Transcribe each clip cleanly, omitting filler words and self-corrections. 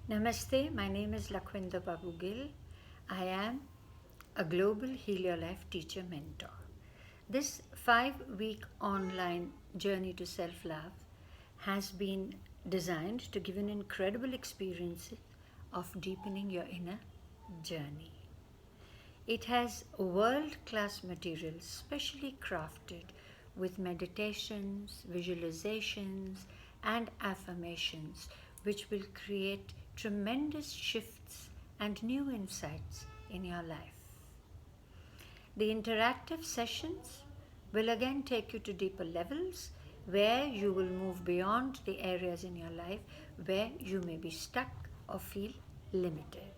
Namaste, my name is Lakhvinder Babbu Gill. I am a global Heal Your Life teacher mentor. This 5-week online journey to self love has been designed to give an incredible experience of deepening your inner journey. It has world class materials specially crafted with meditations, visualizations, and affirmations, which will create tremendous shifts and new insights in your life. The interactive sessions will again take you to deeper levels where you will move beyond the areas in your life where you may be stuck or feel limited.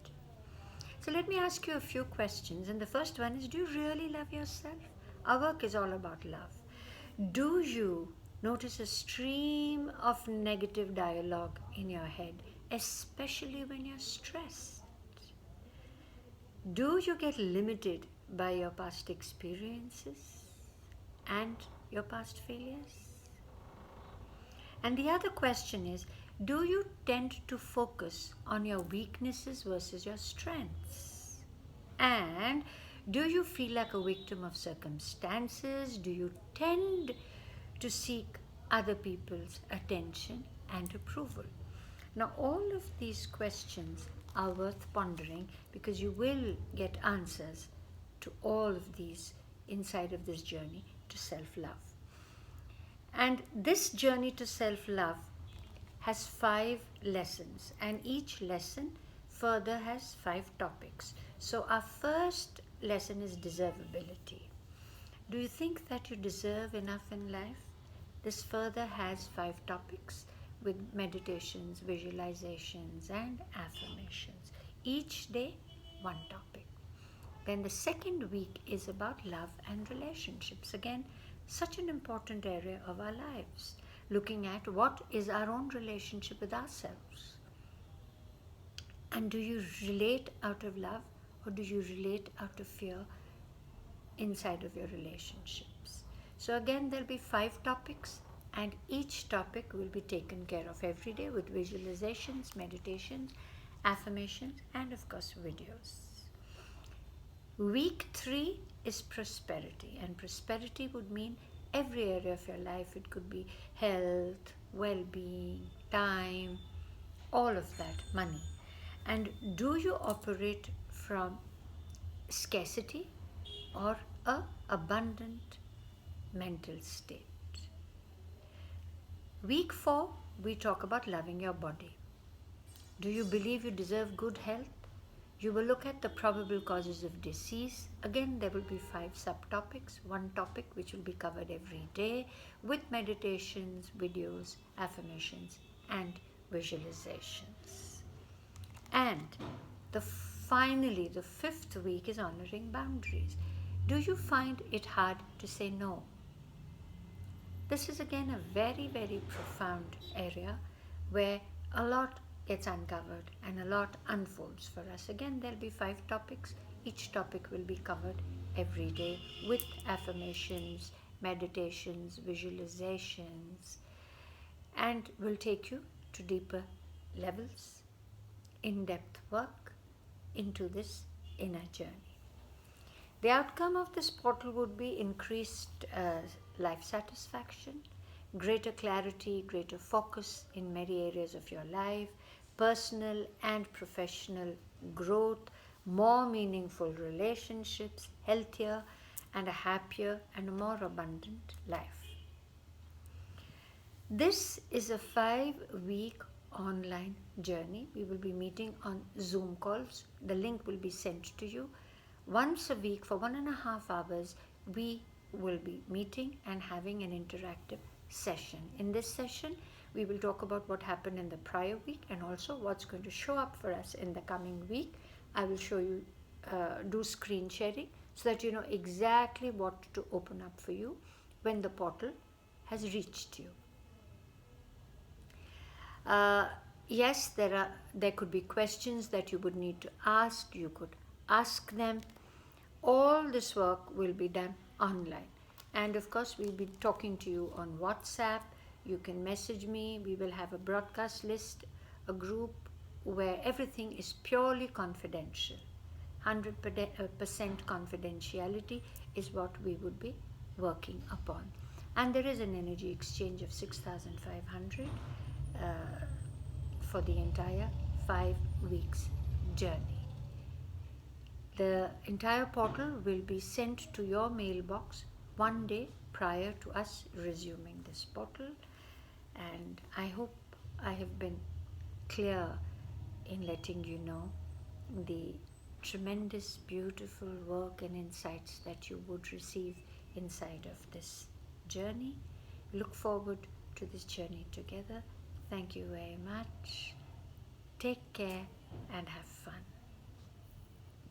So let me ask you a few questions. And the first one is, do you really love yourself? Our work is all about love. Do you notice a stream of negative dialogue in your head, especially when you're stressed? Do you get limited by your past experiences and your past failures? And the other question is, do you tend to focus on your weaknesses versus your strengths? And do you feel like a victim of circumstances? Do you tend to seek other people's attention and approval? Now, all of these questions are worth pondering because you will get answers to all of these inside of this journey to self love. And this journey to self love has 5 lessons, and each lesson further has 5 topics. So, our first lesson is deservability. Do you think that you deserve enough in life? This further has 5 topics with meditations, visualizations, and affirmations. Each day, one topic. Then the second week is about love and relationships. Again, such an important area of our lives, looking at what is our own relationship with ourselves. And do you relate out of love or do you relate out of fear inside of your relationships? So again, there'll be 5 topics, and each topic will be taken care of every day with visualizations, meditations, affirmations, and of course videos. Week 3 is prosperity, and prosperity would mean every area of your life. It could be health, well-being, time, all of that, money. And do you operate from scarcity or a abundant mental state? Week 4, we talk about loving your body. Do you believe you deserve good health? You will look at the probable causes of disease. Again, there will be 5 subtopics, one topic which will be covered every day with meditations, videos, affirmations, and visualizations. And finally, the 5th week is honoring boundaries. Do you find it hard to say no? This is again a very, very profound area where a lot gets uncovered and a lot unfolds for us. Again, there'll be 5 topics. Each topic will be covered every day with affirmations, meditations, visualizations, and will take you to deeper levels, in-depth work into this inner journey. The outcome of this portal would be increased life satisfaction, greater clarity, greater focus in many areas of your life, personal and professional growth, more meaningful relationships, healthier and a happier and a more abundant life. This is a 5-week online journey. We will be meeting on Zoom calls. The link will be sent to you. Once a week for 1.5 hours, we will be meeting and having an interactive session. In this session, we will talk about what happened in the prior week and also what's going to show up for us in the coming week. I will show you, do screen sharing so that you know exactly what to open up for you when the portal has reached you. Yes, there could be questions that you would need to ask. You could ask them. All this work will be done online. And of course, we'll be talking to you on WhatsApp. You can message me. We will have a broadcast list, a group where everything is purely confidential. 100% confidentiality is what we would be working upon. And there is an energy exchange of 6,500 for the entire 5 weeks journey. The entire portal will be sent to your mailbox one day prior to us resuming this portal. And I hope I have been clear in letting you know the tremendous, beautiful work and insights that you would receive inside of this journey. Look forward to this journey together. Thank you very much. Take care and have fun.